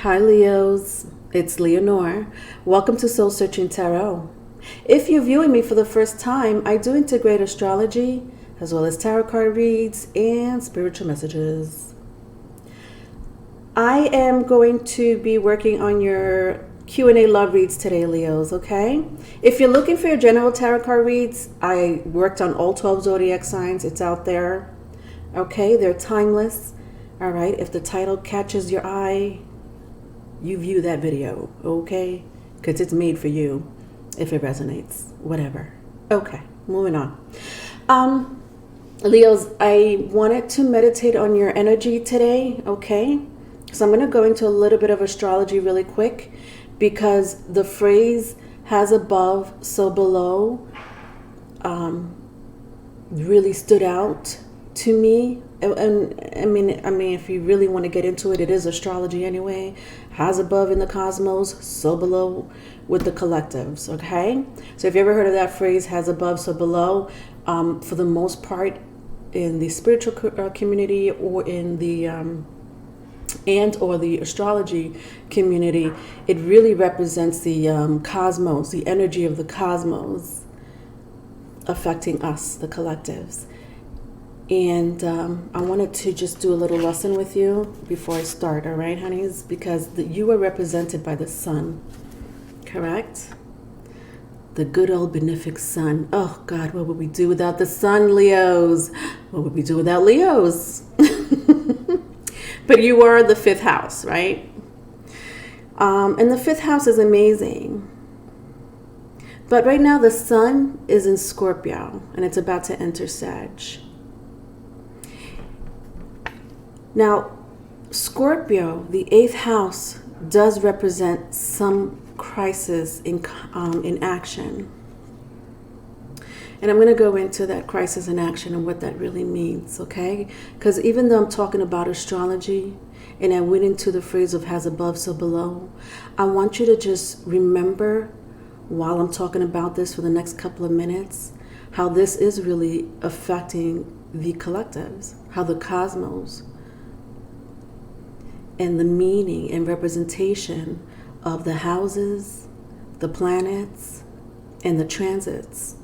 Hi Leos, it's Leonore. Welcome to Soul Searching Tarot. If you're viewing me for the first time, I do integrate astrology as well as tarot card reads and spiritual messages. I am going to be working on your Q&A love reads today, Leos, okay? If you're looking for your general tarot card reads, I worked on all 12 zodiac signs. It's out there. Okay, they're timeless. All right, if the title catches your eye, you view that video, okay? Because it's made for you if it resonates, whatever. Okay, moving on. Leos, I wanted to meditate on your energy today, okay? So I'm going to go into a little bit of astrology really quick because the phrase has above, so below really stood out to me. And I mean, if you really want to get into it, it is astrology anyway. Has above in the cosmos, so below with the collectives, okay? So if you ever heard of that phrase, has above, so below, for the most part in the spiritual community or in the or the astrology community, it really represents the cosmos, the energy of the cosmos affecting us, the collectives. And I wanted to just do a little lesson with you before I start, all right, honeys? Because you are represented by the sun, correct? The good old benefic sun. Oh, God, what would we do without the sun, Leos? What would we do without Leos? But you are the fifth house, right? And the fifth house is amazing. But right now the sun is in Scorpio, and it's about to enter Sag. Now, Scorpio, the eighth house, does represent some crisis in action. And I'm going to go into that crisis in action and what that really means, okay? Because even though I'm talking about astrology and I went into the phrase of has above, so below, I want you to just remember while I'm talking about this for the next couple of minutes, how this is really affecting the collectives, how the cosmos and the meaning and representation of the houses, the planets, and the transits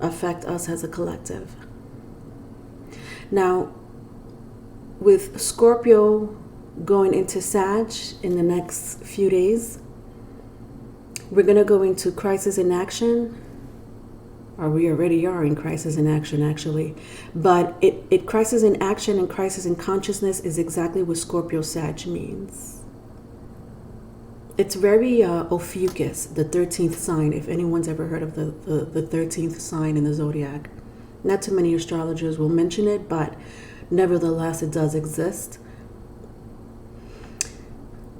affect us as a collective. Now, with Scorpio going into Sag in the next few days, we're going to go into crisis in action, or we already are in crisis in action, actually. But it crisis in action and crisis in consciousness is exactly what Scorpio Sag means. It's very Ophiuchus, the 13th sign, if anyone's ever heard of the 13th sign in the zodiac. Not too many astrologers will mention it, but nevertheless, it does exist.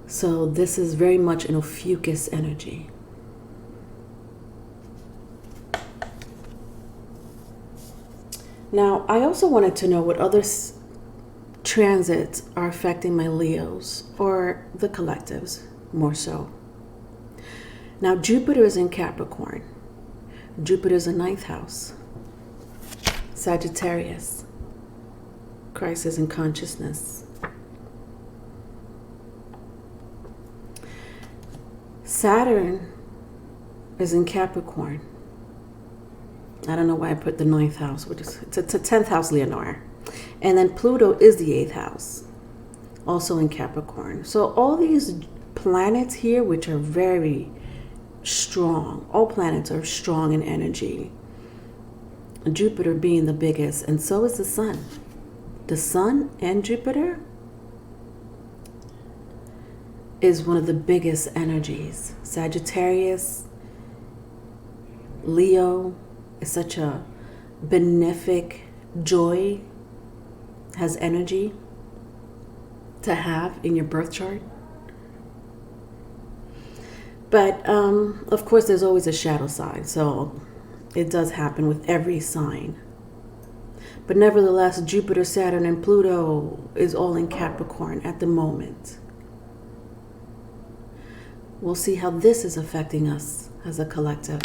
So this is very much an Ophiuchus energy. Now, I also wanted to know what other transits are affecting my Leos, or the collectives, more so. Now, Jupiter is in Capricorn. Jupiter is a ninth house. Sagittarius, crisis in consciousness. Saturn is in Capricorn. I don't know why I put the ninth house, which is it's a 10th house, Leonore. And then Pluto is the 8th house, also in Capricorn. So all these planets here, which are very strong, all planets are strong in energy. Jupiter being the biggest, and so is the sun. The sun and Jupiter is one of the biggest energies. Sagittarius, Leo, is such a benefic joy, has energy to have in your birth chart. But of course there's always a shadow side, so it does happen with every sign. But nevertheless, Jupiter, Saturn, and Pluto is all in Capricorn at the moment. We'll see how this is affecting us as a collective.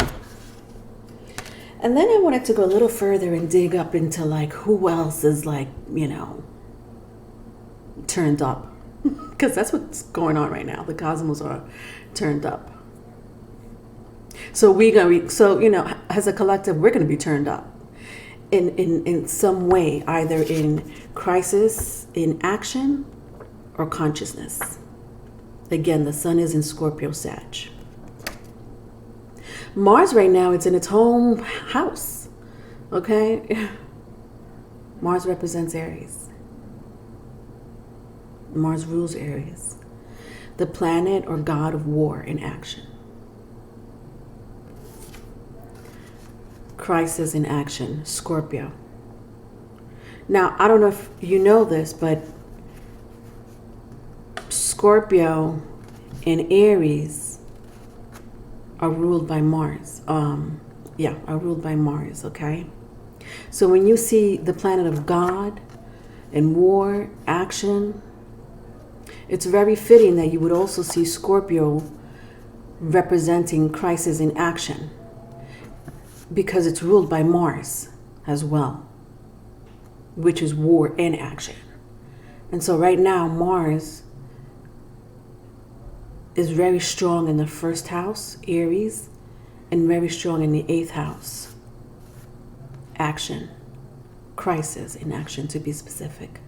And then I wanted to go a little further and dig up into like who else is like, turned up Because that's what's going on right now. The cosmos are turned up. So as a collective, we're gonna be turned up in some way, either in crisis, in action, or consciousness. Again, the sun is in Scorpio Sag. Mars right now, it's in its home house. Okay? Mars represents Aries. Mars rules Aries, the planet or god of war in action. Crisis in action, Scorpio. Now, I don't know if you know this, but Scorpio and Aries are ruled by Mars. Are ruled by Mars, okay? So when you see the planet of God and war, action, it's very fitting that you would also see Scorpio representing crisis in action, because it's ruled by Mars as well, which is war and action. And so right now, Mars is very strong in the first house, Aries, and very strong in the 8th house, action, crisis in action, to be specific.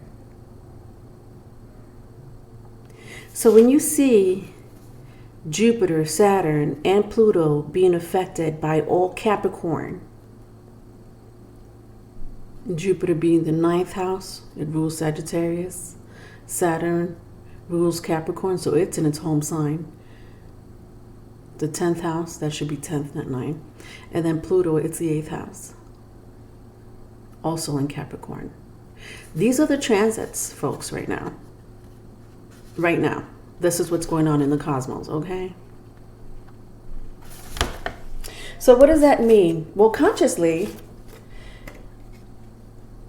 So when you see Jupiter, Saturn, and Pluto being affected by all Capricorn, Jupiter being the 9th house, it rules Sagittarius. Saturn rules Capricorn, so it's in its home sign. The 10th house, that should be 10th, not 9. And then Pluto, it's the 8th house, also in Capricorn. These are the transits, folks, right now. Right now. This is what's going on in the cosmos, okay? So what does that mean? Well, consciously,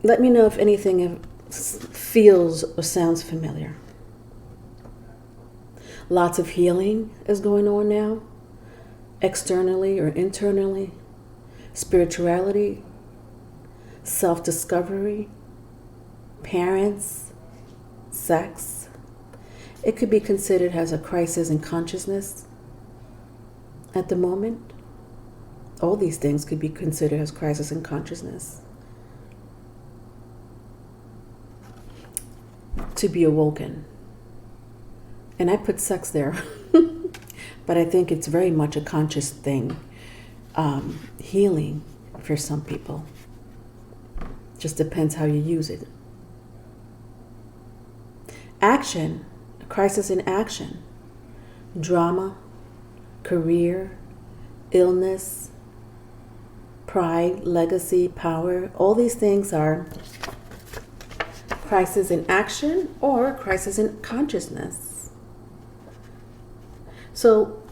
let me know if anything feels or sounds familiar. Lots of healing is going on now, externally or internally. Spirituality, self-discovery, parents, sex. It could be considered as a crisis in consciousness at the moment. All these things could be considered as crisis in consciousness. To be awoken. And I put sex there, but I think it's very much a conscious thing. Healing for some people. Just depends how you use it. Action. Crisis in action, drama, career, illness, pride, legacy, power. All these things are crisis in action or crisis in consciousness. So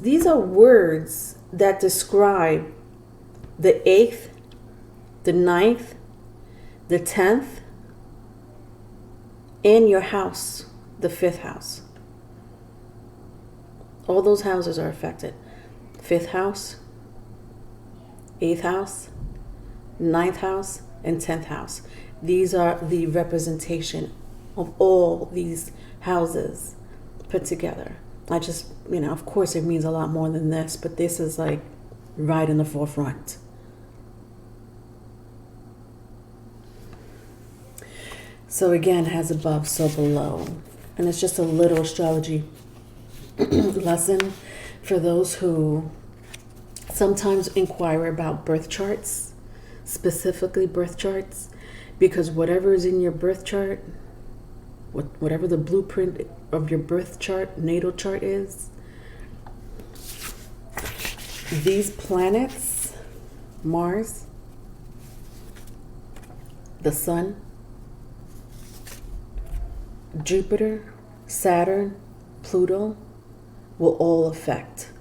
these are words that describe the 8th, the 9th, the 10th, and your house. The 5th house. All those houses are affected. 5th house, 8th house, 9th house, and 10th house. These are the representation of all these houses put together. I just, of course it means a lot more than this, but this is like right in the forefront. So again, as above, so below. And it's just a little astrology lesson for those who sometimes inquire about birth charts, specifically birth charts, because whatever is in your birth chart, whatever the blueprint of your birth chart, natal chart is, these planets, Mars, the sun, Jupiter, Saturn, Pluto will all affect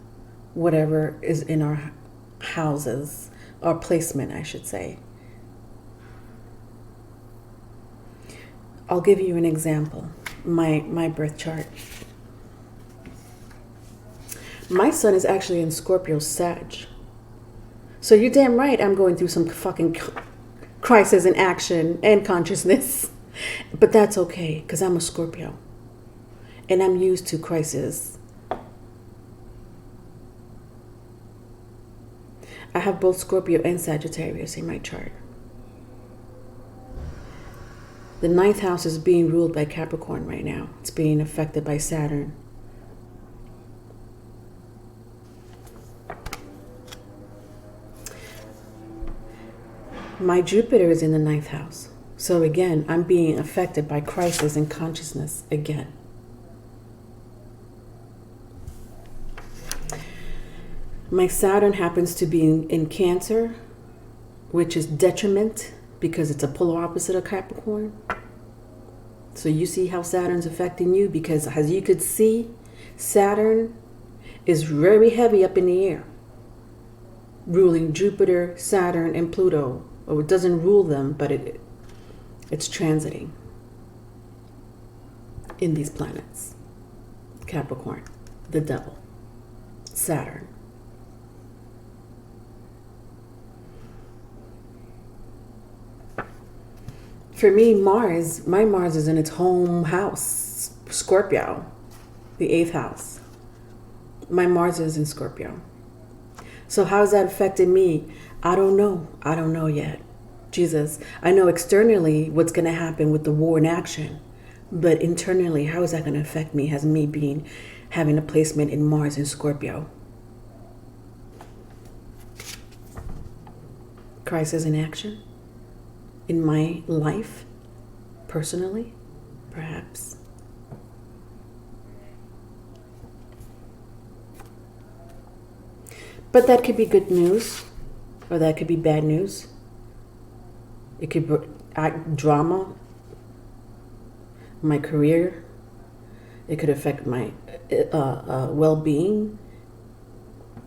whatever is in our houses, or placement, I should say. I'll give you an example. My birth chart. My sun is actually in Scorpio Sag. So you're damn right I'm going through some fucking crisis in action and consciousness. But that's okay, because I'm a Scorpio. and I'm used to crisis. I have both Scorpio and Sagittarius in my chart. The 9th house is being ruled by Capricorn right now. It's being affected by Saturn. My Jupiter is in the 9th house. So again, I'm being affected by crisis and consciousness again. My Saturn happens to be in Cancer, which is detriment because it's a polar opposite of Capricorn. So you see how Saturn's affecting you, because as you could see, Saturn is very heavy up in the air, ruling Jupiter, Saturn, and Pluto. Or it doesn't rule them, but it's transiting in these planets. Capricorn, the devil, Saturn. For me, my Mars is in its home house, Scorpio, the 8th house. My Mars is in Scorpio. So how's that affecting me? I don't know. I don't know yet. Jesus, I know externally what's going to happen with the war in action, but internally, how is that going to affect me as me having a placement in Mars in Scorpio? Crisis in action? In my life, personally, perhaps. But that could be good news, or that could be bad news. It could act drama, my career. It could affect my well-being.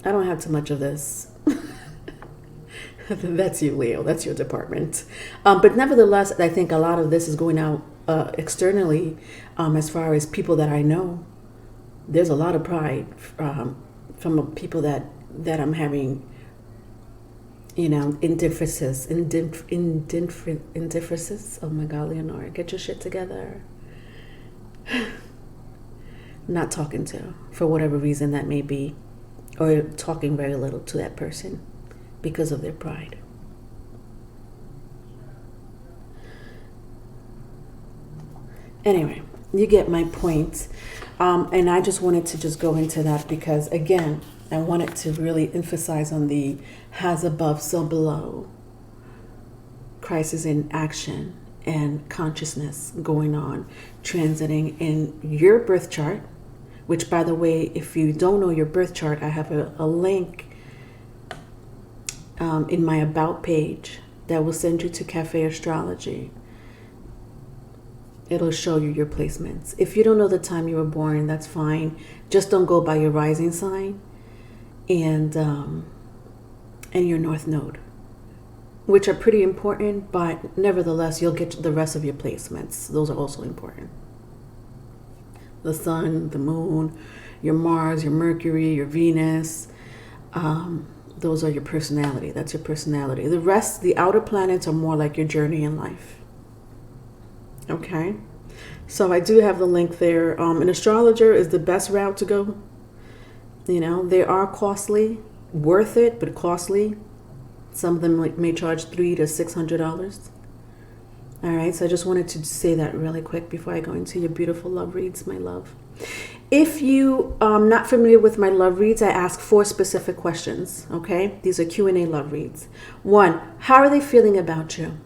I don't have too much of this. That's you, Leo. That's your department. But nevertheless, I think a lot of this is going out externally as far as people that I know. There's a lot of pride from people that I'm having, indifferences. Oh my God, Leonora, get your shit together. Not talking to, for whatever reason that may be, or talking very little to that person because of their pride. Anyway, you get my point. And I just wanted to just go into that because, again, I wanted to really emphasize on the has above, so below, crisis in action and consciousness going on, transiting in your birth chart, which, by the way, if you don't know your birth chart, I have a link in my About page that will send you to Cafe Astrology. It'll show you your placements. If you don't know the time you were born, that's fine. Just don't go by your rising sign and your north node, which are pretty important, but nevertheless, you'll get the rest of your placements. Those are also important. The sun, the moon, your Mars, your Mercury, your Venus, those are your personality. That's your personality. The rest, the outer planets, are more like your journey in life. Okay? So I do have the link there. An astrologer is the best route to go. They are costly, worth it, but costly. Some of them may charge $300 to $600. All right, so I just wanted to say that really quick before I go into your beautiful love reads, my love. If you are not familiar with my love reads, I ask 4 specific questions, okay? These are Q&A love reads. 1, how are they feeling about you?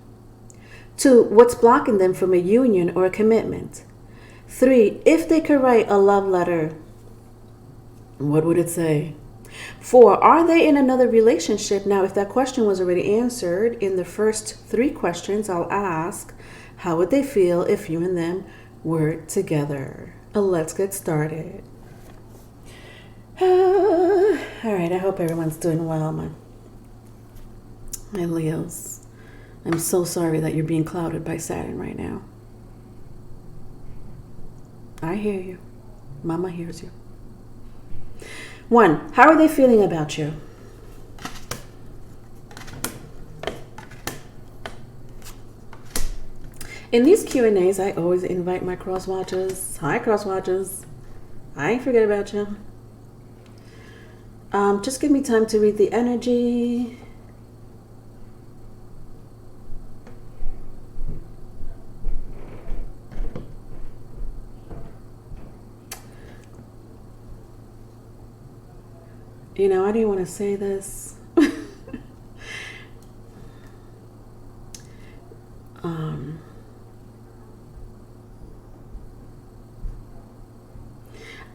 2, what's blocking them from a union or a commitment? 3, if they could write a love letter, what would it say? 4, are they in another relationship? Now, if that question was already answered in the first 3 questions, I'll ask, how would they feel if you and them were together? Let's get started. All right, I hope everyone's doing well, my Leos. I'm so sorry that you're being clouded by Saturn right now. I hear you. Mama hears you. 1, how are they feeling about you? In these Q&As, I always invite my cross watchers. Hi, cross watchers. I ain't forget about you. Just give me time to read the energy. You know, I didn't want to say this.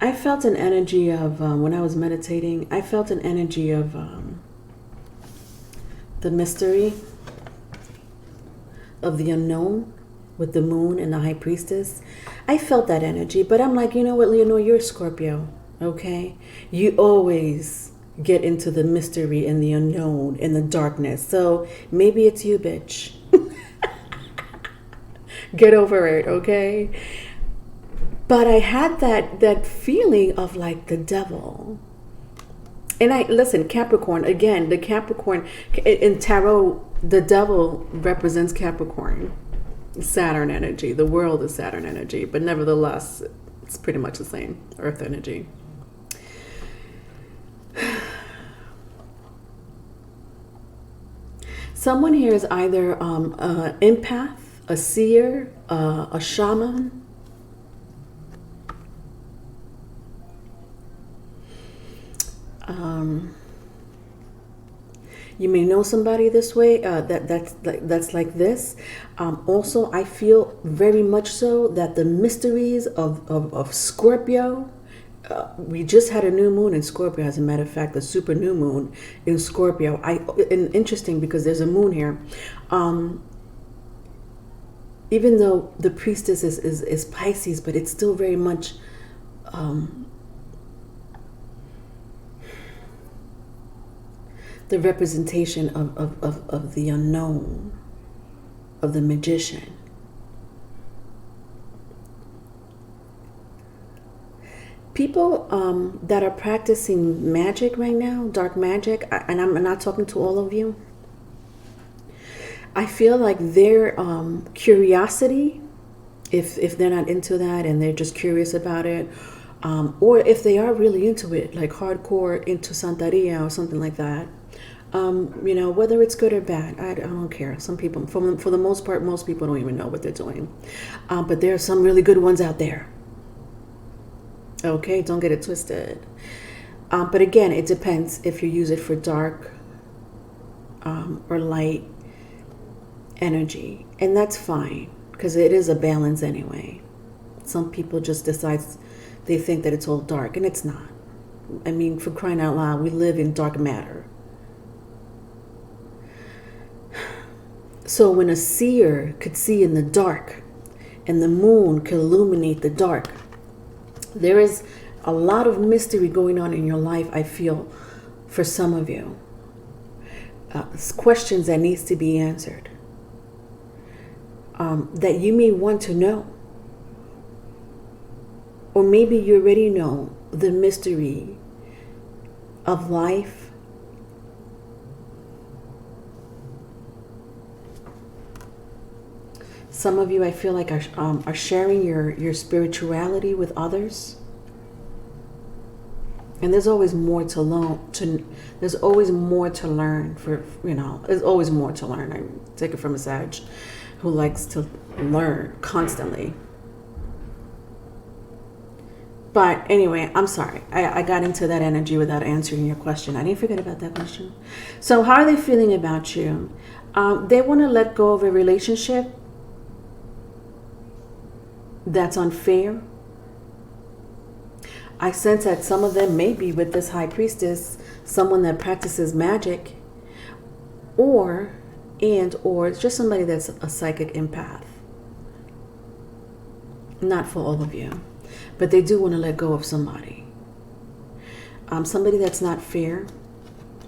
I felt an energy of, when I was meditating, I felt an energy of the mystery of the unknown with the moon and the high priestess. I felt that energy, but I'm like, you know what, Leonore, you're a Scorpio, okay? You always get into the mystery and the unknown and the darkness. So maybe it's you, bitch. Get over it, okay? But I had that feeling of like the devil. And I listen, Capricorn, again, the Capricorn in tarot, the devil represents Capricorn, Saturn energy. The world is Saturn energy, but nevertheless, it's pretty much the same, Earth energy. Someone here is either an empath, a seer, a shaman. You may know somebody this way, that's like this. Also, I feel very much so that the mysteries of Scorpio, we just had a new moon in Scorpio, as a matter of fact, the super new moon in Scorpio. And interesting because there's a moon here. Even though the priestess is Pisces, but it's still very much the representation of the unknown, of the magician. People that are practicing magic right now, dark magic, and I'm not talking to all of you, I feel like their curiosity, if they're not into that and they're just curious about it, or if they are really into it, like hardcore into Santeria or something like that, you know, whether it's good or bad, I don't care. Some people, for the most part, most people don't even know what they're doing. But there are some really good ones out there. Okay, don't get it twisted. But again, it depends if you use it for dark or light energy. And that's fine, because it is a balance anyway. Some people just decide, they think that it's all dark, and it's not. I mean, for crying out loud, we live in dark matter. So when a seer could see in the dark and the moon could illuminate the dark, there is a lot of mystery going on in your life, I feel, for some of you. Questions that needs to be answered, that you may want to know. Or maybe you already know the mystery of life. Some of you, I feel like, are sharing your spirituality with others. And there's always more to learn. There's always more to learn. There's always more to learn. I take it from a Sag who likes to learn constantly. But anyway, I'm sorry. I got into that energy without answering your question. I didn't forget about that question. So how are they feeling about you? They want to let go of a relationship that's unfair. I sense that some of them may be with this high priestess, someone that practices magic, or it's just somebody that's a psychic empath. Not for all of you, but they do want to let go of somebody. Somebody that's not fair,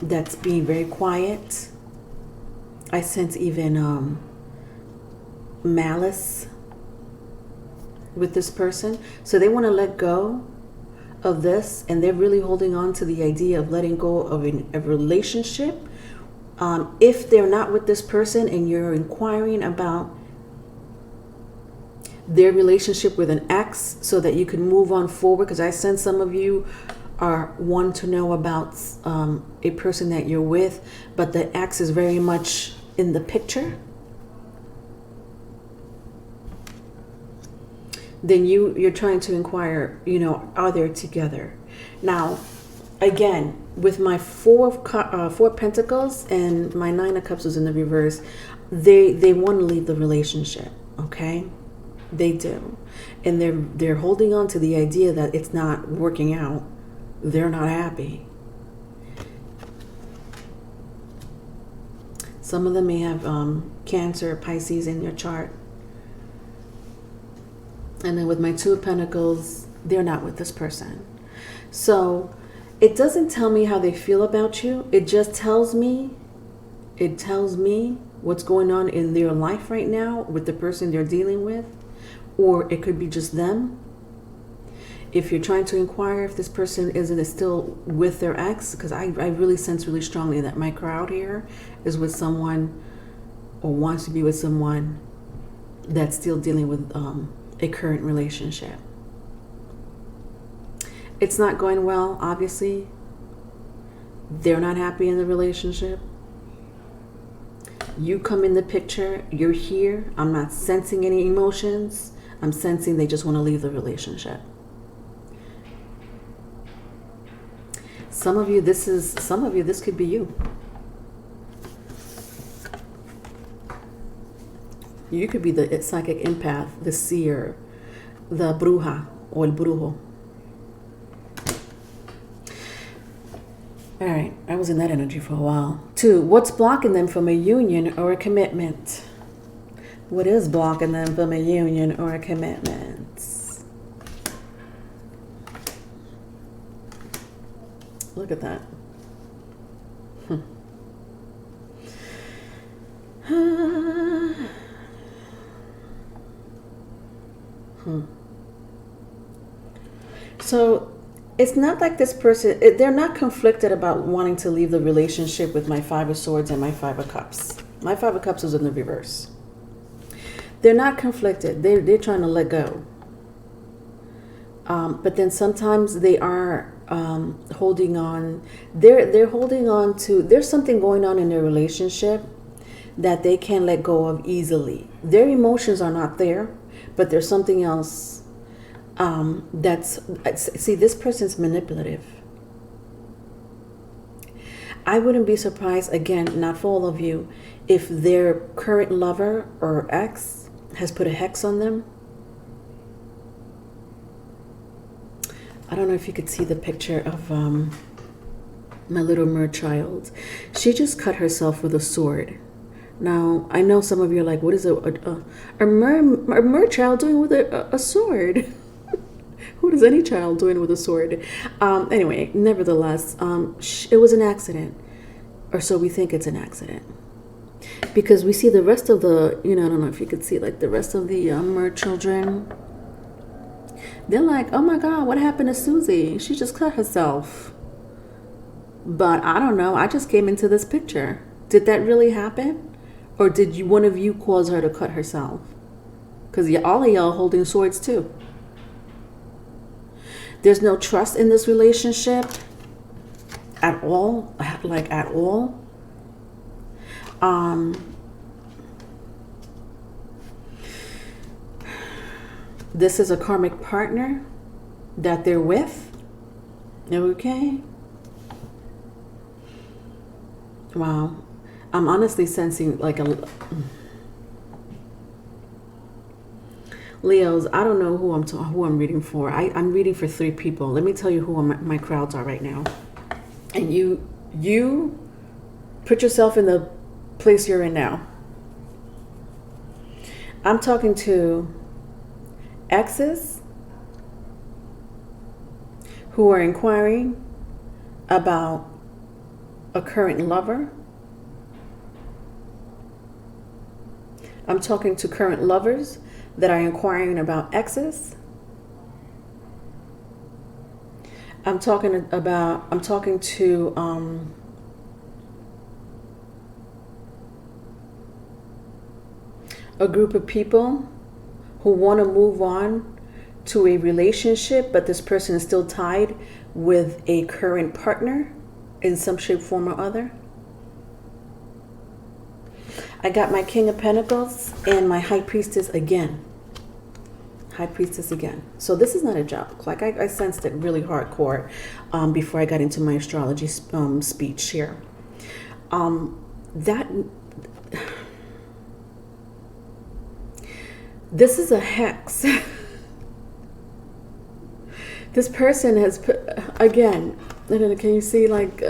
that's being very quiet. I sense even malice with this person. So they want to let go of this, and they're really holding on to the idea of letting go of a relationship. If they're not with this person and you're inquiring about their relationship with an ex so that you can move on forward. Because I sense some of you are one to know about a person that you're with, but the ex is very much in the picture. Then you're trying to inquire, are they together? Now, again, with my four pentacles and my 9 of cups is in the reverse, they want to leave the relationship. Okay, they do, and they're holding on to the idea that it's not working out. They're not happy. Some of them may have Cancer, Pisces in your chart. And then with my 2 of Pentacles, they're not with this person. So it doesn't tell me how they feel about you. It just tells me what's going on in their life right now with the person they're dealing with. Or it could be just them. If you're trying to inquire if this person is still with their ex, because I really sense really strongly that my crowd here is with someone or wants to be with someone that's still dealing with a current relationship. It's not going well, obviously. They're not happy in the relationship. You come in the picture, you're here. I'm not sensing any emotions. I'm sensing they just want to leave the relationship. Some of you, this could be you. You could be the psychic empath, the seer, the bruja or el brujo. All right, I was in that energy for a while. 2, what's blocking them from a union or a commitment? What is blocking them from a union or a commitment? Look at that. So it's not like this person, they're not conflicted about wanting to leave the relationship with my 5 of Swords and my 5 of Cups. My 5 of Cups is in the reverse. They're not conflicted. They're trying to let go. But then sometimes they are holding on. They're holding on to, there's something going on in their relationship that they can't let go of easily. Their emotions are not there, but there's something else see, this person's manipulative. I wouldn't be surprised, again, not for all of you, if their current lover or ex has put a hex on them. I don't know if you could see the picture of my little mer child. She just cut herself with a sword. Now, I know some of you are like, what is a mer child doing with a sword? What is any child doing with a sword? Anyway, nevertheless, it was an accident. Or so we think it's an accident. Because we see the rest of the, I don't know if you could see like the rest of the mer children. They're like, oh my God, what happened to Susie? She just cut herself. But I don't know. I just came into this picture. Did that really happen? Or did one of you cause her to cut herself? Because all of y'all holding swords too. There's no trust in this relationship at all. Like at all. This is a karmic partner that they're with. Okay. Wow. I'm honestly sensing like Leos, I don't know who I'm reading for. I'm reading for 3 people. Let me tell you who my crowds are right now. And you put yourself in the place you're in now. I'm talking to exes who are inquiring about a current lover. I'm talking to current lovers that are inquiring about exes. I'm talking to a group of people who want to move on to a relationship, but this person is still tied with a current partner in some shape, form, or other. I got my King of Pentacles and my High Priestess again. High Priestess again. So this is not a joke. Like I sensed it really hardcore before I got into my astrology speech here. This is a hex. This person has put, again, can you see like,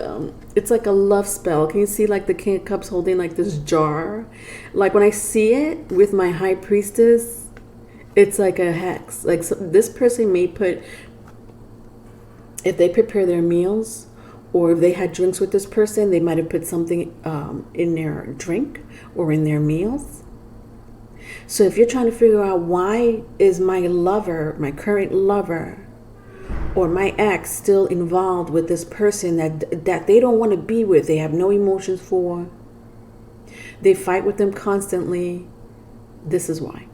it's like a love spell. Can you see like the King of Cups holding like this jar? Like when I see it with my High Priestess, it's like a hex. Like so this person may put, if they prepare their meals or if they had drinks with this person, they might have put something in their drink or in their meals. So if you're trying to figure out why is my lover, my current lover, or my ex still involved with this person that they don't want to be with, they have no emotions for, they fight with them constantly, this is why.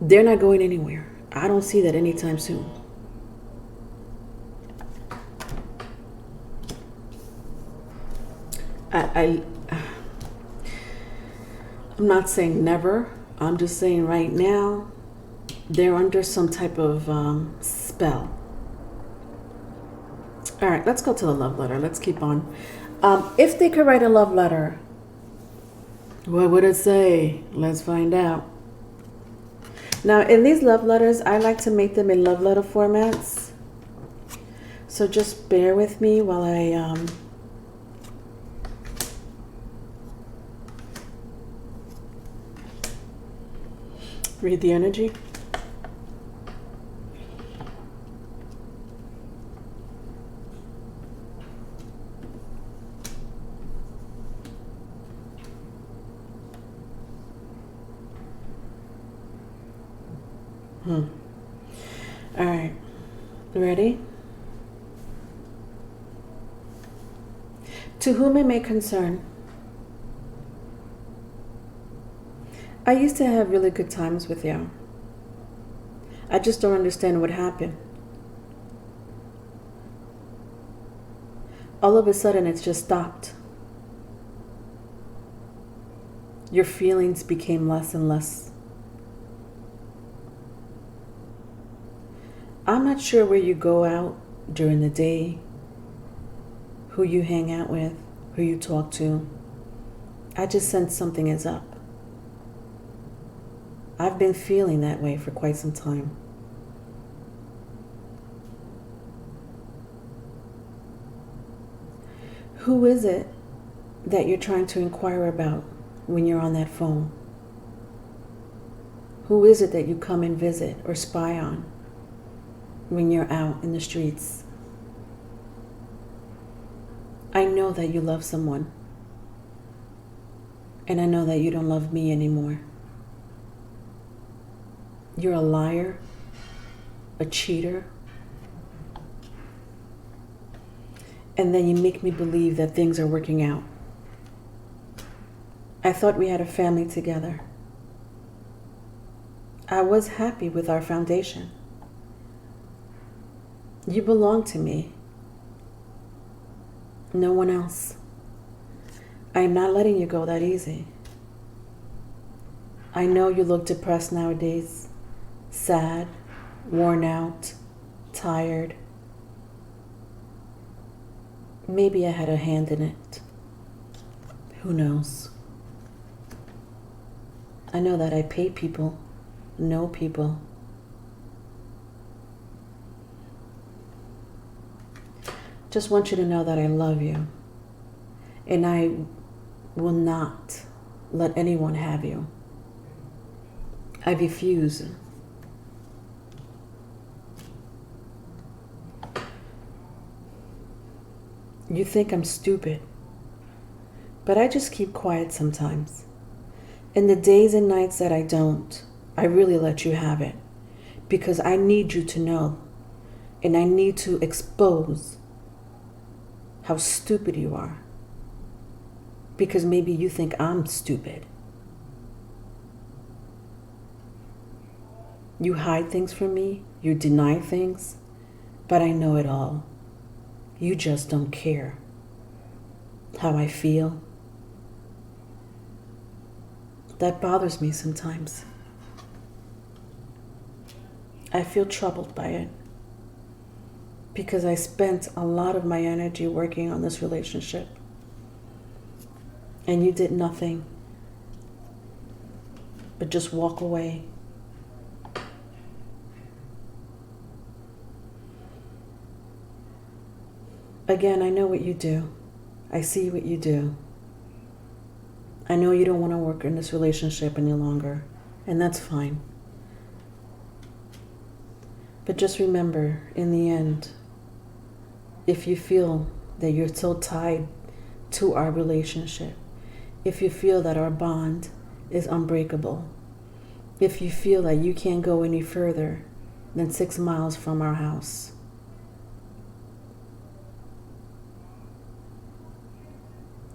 They're not going anywhere. I don't see that anytime soon. I'm not saying never. I'm just saying right now, they're under some type of spell. All right, let's go to the love letter. Let's keep on. If they could write a love letter, what would it say? Let's find out. Now, in these love letters, I like to make them in love letter formats. So just bear with me while I read the energy. All right, ready? To whom it may concern, I used to have really good times with you. I just don't understand what happened. All of a sudden, it's just stopped. Your feelings became less and less. I'm not sure where you go out during the day, who you hang out with, who you talk to. I just sense something is up. I've been feeling that way for quite some time. Who is it that you're trying to inquire about when you're on that phone? Who is it that you come and visit or spy on when you're out in the streets? I know that you love someone, and I know that you don't love me anymore. You're a liar, a cheater, and then you make me believe that things are working out. I thought we had a family together. I was happy with our foundation. You belong to me. No one else. I am not letting you go that easy. I know you look depressed nowadays, sad, worn out, tired. Maybe I had a hand in it. Who knows? I know that I pay people, know people. Just want you to know that I love you, and I will not let anyone have you. I refuse. You think I'm stupid, but I just keep quiet sometimes. In the days and nights that I don't, I really let you have it, because I need you to know, and I need to expose how stupid you are. because maybe you think I'm stupid. You hide things from me, you deny things, but I know it all. You just don't care how I feel. That bothers me sometimes. I feel troubled by it because I spent a lot of my energy working on this relationship and you did nothing but just walk away. Again, I know what you do. I see what you do. I know you don't want to work in this relationship any longer, and that's fine. But just remember, in the end, if you feel that you're so tied to our relationship, if you feel that our bond is unbreakable, if you feel that you can't go any further than 6 miles from our house,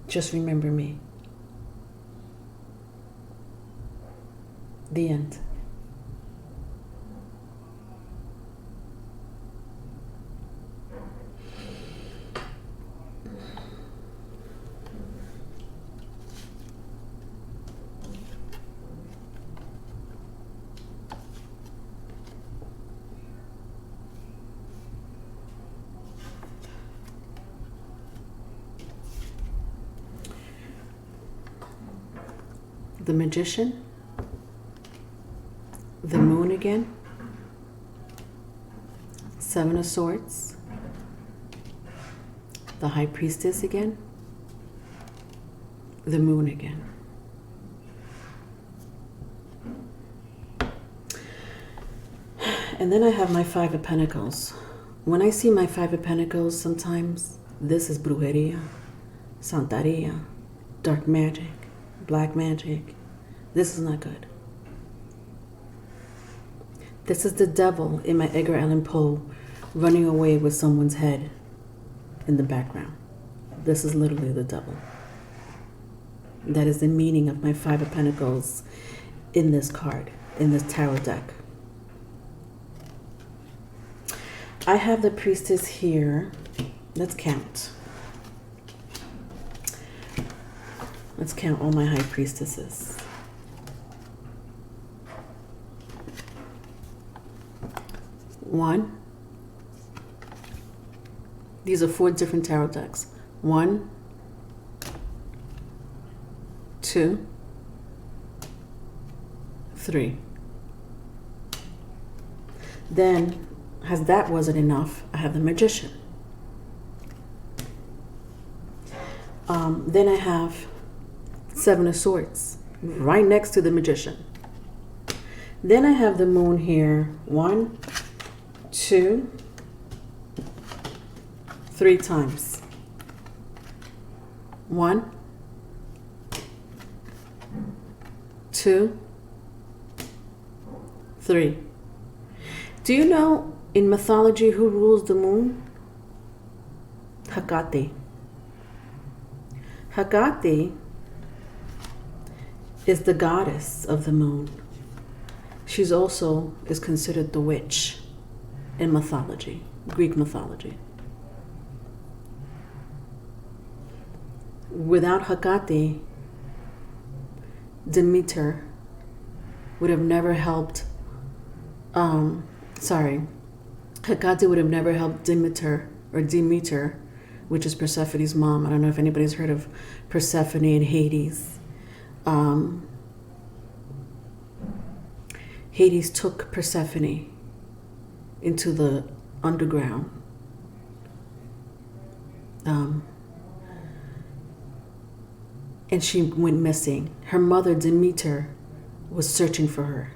just remember me. The end. The Magician, the Moon again, Seven of Swords, the High Priestess again, the Moon again. And then I have my Five of Pentacles. When I see my Five of Pentacles, sometimes this is brujeria, santeria, dark magic, black magic. This is not good. This is the devil in my Edgar Allan Poe running away with someone's head in the background. This is literally the devil. That is the meaning of my Five of Pentacles in this card, in this tarot deck. I have the Priestess here. Let's count. Let's count all my High Priestesses. 1. These are 4 different tarot decks. 1, 2, 3. Then, as that wasn't enough, I have the Magician. Then I have Seven of Swords right next to the Magician. Then I have the Moon here. 1, 2, 3 times. 1, 2, 3. Do you know in mythology who rules the moon? Hecate. Hecate is the goddess of the moon. She's also is considered the witch in mythology, Greek mythology. Without Hecate, Demeter would have never helped, Hecate would have never helped Demeter, which is Persephone's mom. I don't know if anybody's heard of Persephone and Hades. Hades took Persephone into the underground. And she went missing. Her mother, Demeter, was searching for her.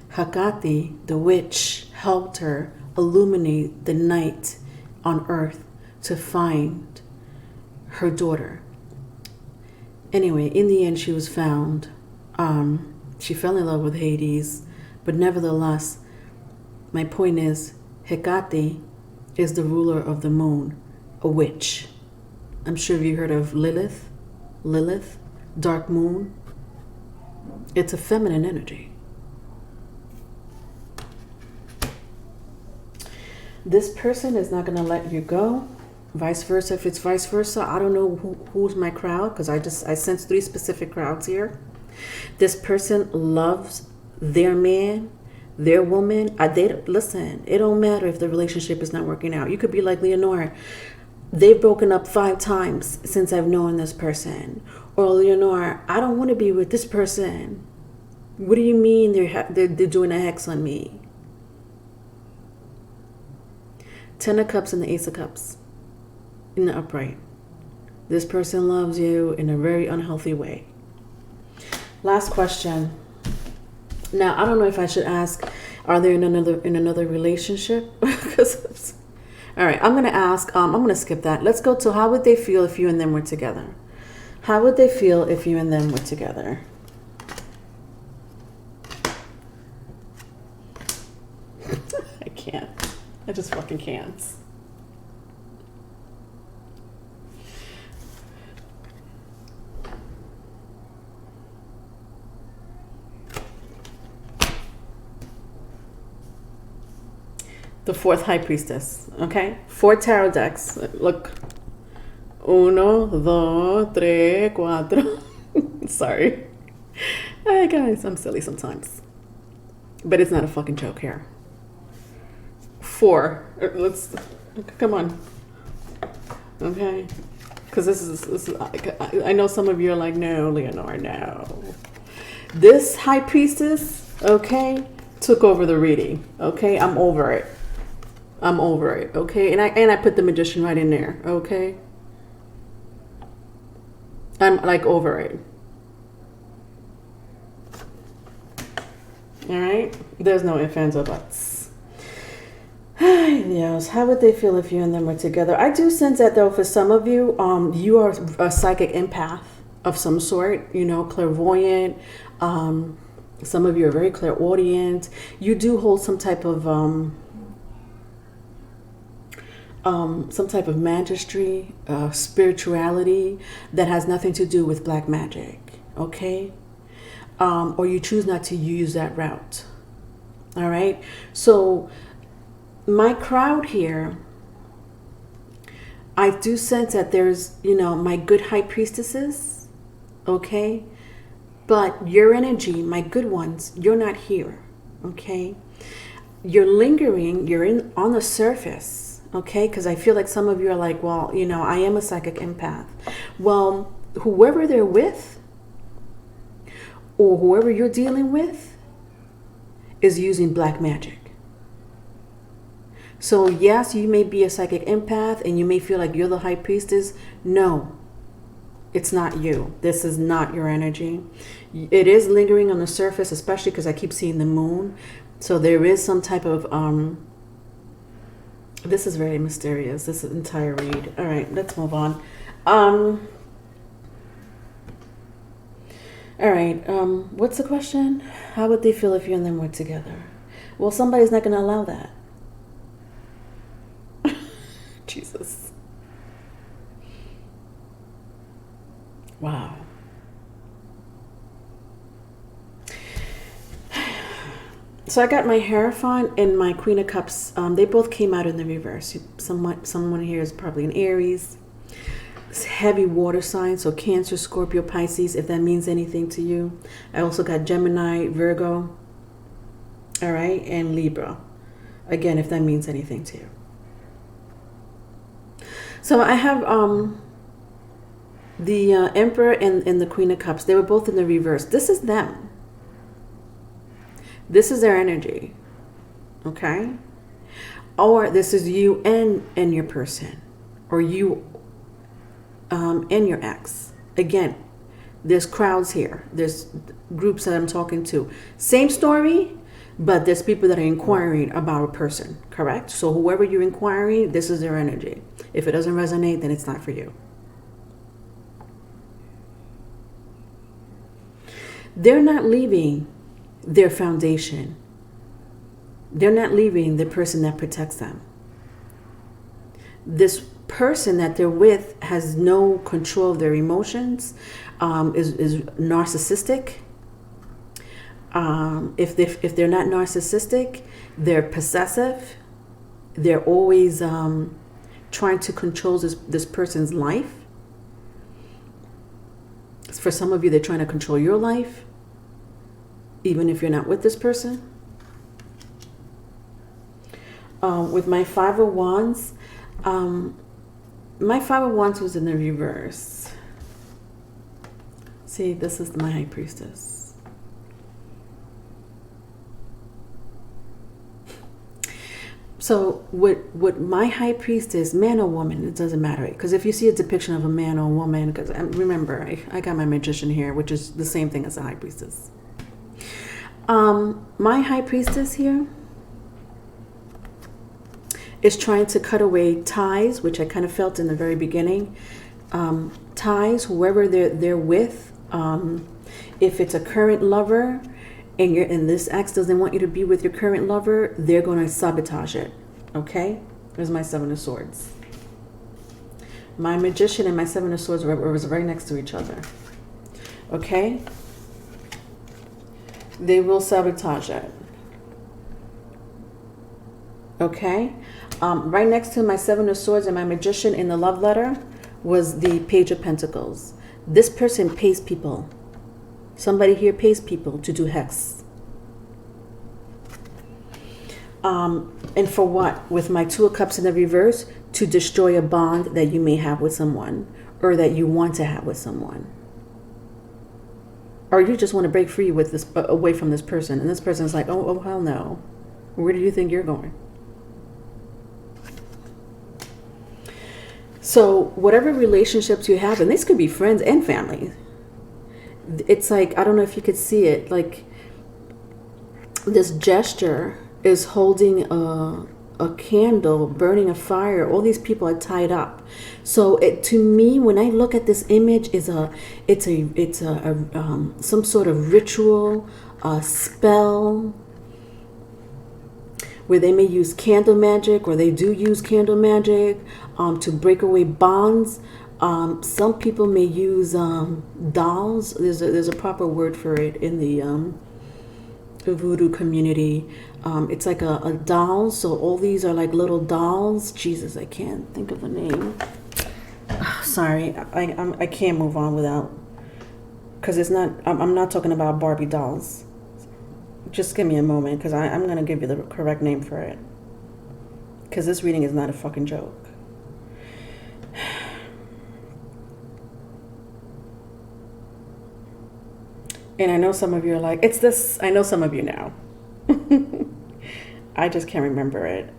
Hecate, the witch, helped her illuminate the night on earth to find her daughter. Anyway, in the end, she was found. She fell in love with Hades, but nevertheless, my point is, Hecate is the ruler of the moon, a witch. I'm sure you heard of Lilith, Lilith, dark moon. It's a feminine energy. This person is not going to let you go. Vice versa. If it's vice versa, I don't know who's my crowd, because I sense 3 specific crowds here. This person loves their man, their woman. Listen, it don't matter if the relationship is not working out. You could be like Leonora. They've broken up 5 times since I've known this person. Or Leonora, I don't want to be with this person. What do you mean they're doing a hex on me? 10 of Cups and the Ace of Cups in the upright. This person loves you in a very unhealthy way. Last question. Now, I don't know if I should ask, are they in another relationship? All right, I'm going to ask, I'm going to skip that. Let's go to how would they feel if you and them were together? How would they feel if you and them were together? I can't. I just fucking can't. The 4th High Priestess, okay? 4 tarot decks. Look. 1, 2, 3, 4. Sorry. Hey guys, I'm silly sometimes. But it's not a fucking joke here. 4. Let's, come on. Okay? Because this is I know some of you are like, no, Leonora, no. This High Priestess, okay, took over the reading. Okay? I'm over it. I'm over it, okay? And I put the Magician right in there, okay? I'm like over it. All right? There's no ifs, ands, or buts. Yes, how would they feel if you and them were together? I do sense that though for some of you, you are a psychic empath of some sort, you know, clairvoyant. Some of you are very clairaudient. You do hold some type of magistry, spirituality that has nothing to do with black magic, okay? Or you choose not to use that route, all right? So my crowd here, I do sense that there's, you know, my good high priestesses, okay? But your energy, my good ones, you're not here, okay? You're lingering, you're on the surface, okay? Because I feel like some of you are like, well, you know, I am a psychic empath. Well, whoever they're with or whoever you're dealing with is using black magic. So yes, you may be a psychic empath and you may feel like you're the high priestess. No, it's not you. This is not your energy. It is lingering on the surface, especially because I keep seeing the moon. So there is some type of this is very mysterious, this entire read. All right, let's move on. All right, what's the question? How would they feel if you and them were together? Well, somebody's not going to allow that. Jesus. Wow. So I got my Hierophant and my Queen of Cups. They both came out in the reverse. Someone here is probably an Aries. It's heavy water sign, so Cancer, Scorpio, Pisces, if that means anything to you. I also got Gemini, Virgo, all right, and Libra. Again, if that means anything to you. So I have the Emperor and the Queen of Cups. They were both in the reverse. This is them. This is their energy, okay? Or this is you and your person, or you and your ex. Again, there's crowds here. There's groups that I'm talking to. Same story, but there's people that are inquiring about a person, correct? So whoever you're inquiring, this is their energy. If it doesn't resonate, then it's not for you. They're not leaving their foundation. They're not leaving the person that protects them. This person that they're with has no control of their emotions, is narcissistic. If they're not narcissistic, they're possessive. They're always trying to control this person's life. For some of you, they're trying to control your life, even if you're not with this person. With my Five of Wands, my Five of Wands was in the reverse. See, this is my High Priestess. So what my High Priestess, man or woman, it doesn't matter. Because if you see a depiction of a man or a woman, because remember, I got my Magician here, which is the same thing as a High Priestess. My High Priestess here is trying to cut away ties, which I kind of felt in the very beginning. Ties, whoever they're with. If it's a current lover, and this ex doesn't want you to be with your current lover, they're going to sabotage it. Okay? There's my Seven of Swords. My Magician and my Seven of Swords were right next to each other. Okay? They will sabotage it. Okay? Right next to my Seven of Swords and my Magician in the love letter was the Page of Pentacles. This person pays people. Somebody here pays people to do hex. And for what? With my Two of Cups in the reverse, to destroy a bond that you may have with someone, or that you want to have with someone. Or you just want to break free with this, away from this person, and this person's like, oh hell no. Where do you think you're going? So whatever relationships you have, and this could be friends and family, it's like, I don't know if you could see it, like this gesture is holding a candle, burning a fire. All these people are tied up. So to me, when I look at this image, it's some sort of ritual, a spell, where they may use candle magic, or they do use candle magic to break away bonds. Some people may use dolls. There's a proper word for it in the voodoo community. It's like a doll. So all these are like little dolls. Jesus, I can't think of the name. Sorry, I can't move on without, because it's not. I'm not talking about Barbie dolls. Just give me a moment, because I'm going to give you the correct name for it. Because this reading is not a fucking joke. And I know some of you are like, it's this. I know some of you now. I just can't remember it.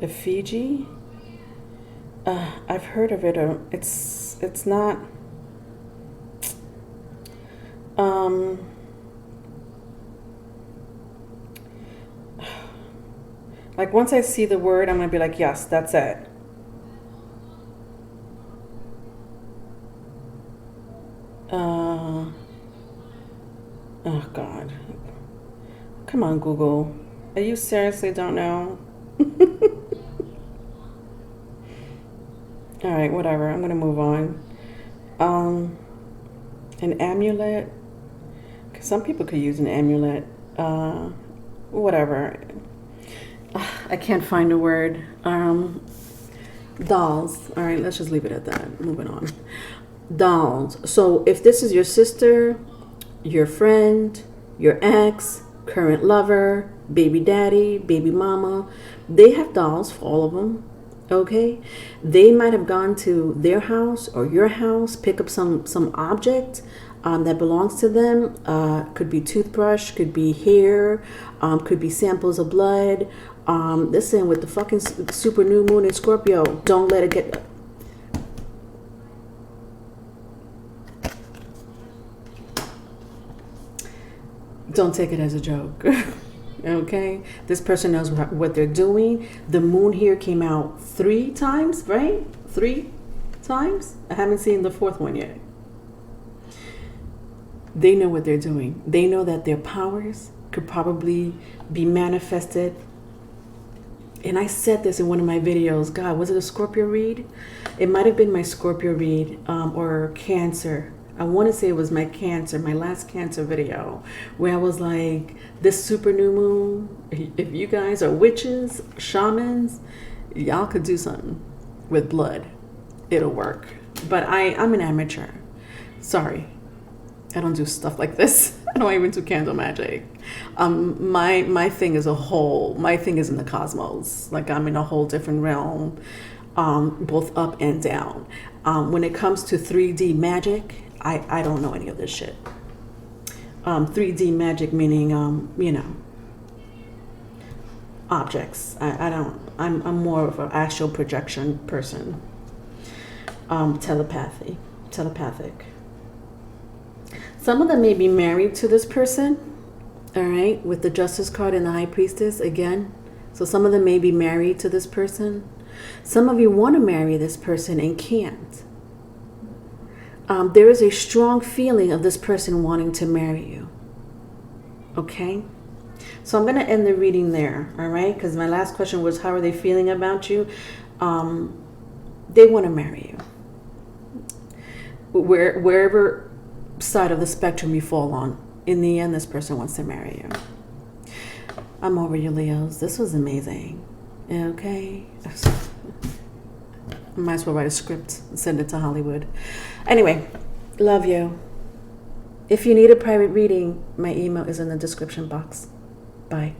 Fiji? I've heard of it. It's not... like once I see the word, I'm gonna be like, yes, that's it. Oh God, come on, Google. Are you seriously don't know? All right, whatever. I'm gonna move on. An amulet. Some people could use an amulet. Whatever. I can't find a word. Dolls. All right, let's just leave it at that. Moving on. Dolls. So if this is your sister, your friend, your ex, current lover, baby daddy, baby mama, they have dolls for all of them. Okay, they might have gone to their house or your house, pick up some object that belongs to them. Could be toothbrush, could be hair, could be samples of blood. Listen, with the fucking super new moon in Scorpio, don't let it get... Don't take it as a joke. Okay? This person knows what they're doing. The moon here came out 3 times, right? 3 times? I haven't seen the 4th one yet. They know what they're doing. They know that their powers could probably be manifested And I said this in one of my videos. God, was it a Scorpio read? It might have been my Scorpio read, or Cancer. I want to say it was my Cancer, my last Cancer video, where I was like, this super new moon, if you guys are witches, shamans, y'all could do something with blood. It'll work. But I'm an amateur. Sorry. I don't do stuff like this. I don't even do candle magic. My thing is my thing is in the cosmos. Like, I'm in a whole different realm, both up and down. When it comes to 3D magic, I don't know any of this shit. 3D magic meaning, objects. I'm more of an astral projection person. Telepathic. Some of them may be married to this person, all right, with the Justice card and the High Priestess again. So some of them may be married to this person. Some of you want to marry this person and can't. There is a strong feeling of this person wanting to marry you, okay? So I'm going to end the reading there, all right? Because my last question was, how are they feeling about you? They want to marry you. Wherever side of the spectrum you fall on, in the end, this person wants to marry you. I'm over you, Leos. This was amazing. Okay. I might as well write a script and send it to Hollywood. Anyway, love you. If you need a private reading, my email is in the description box. Bye.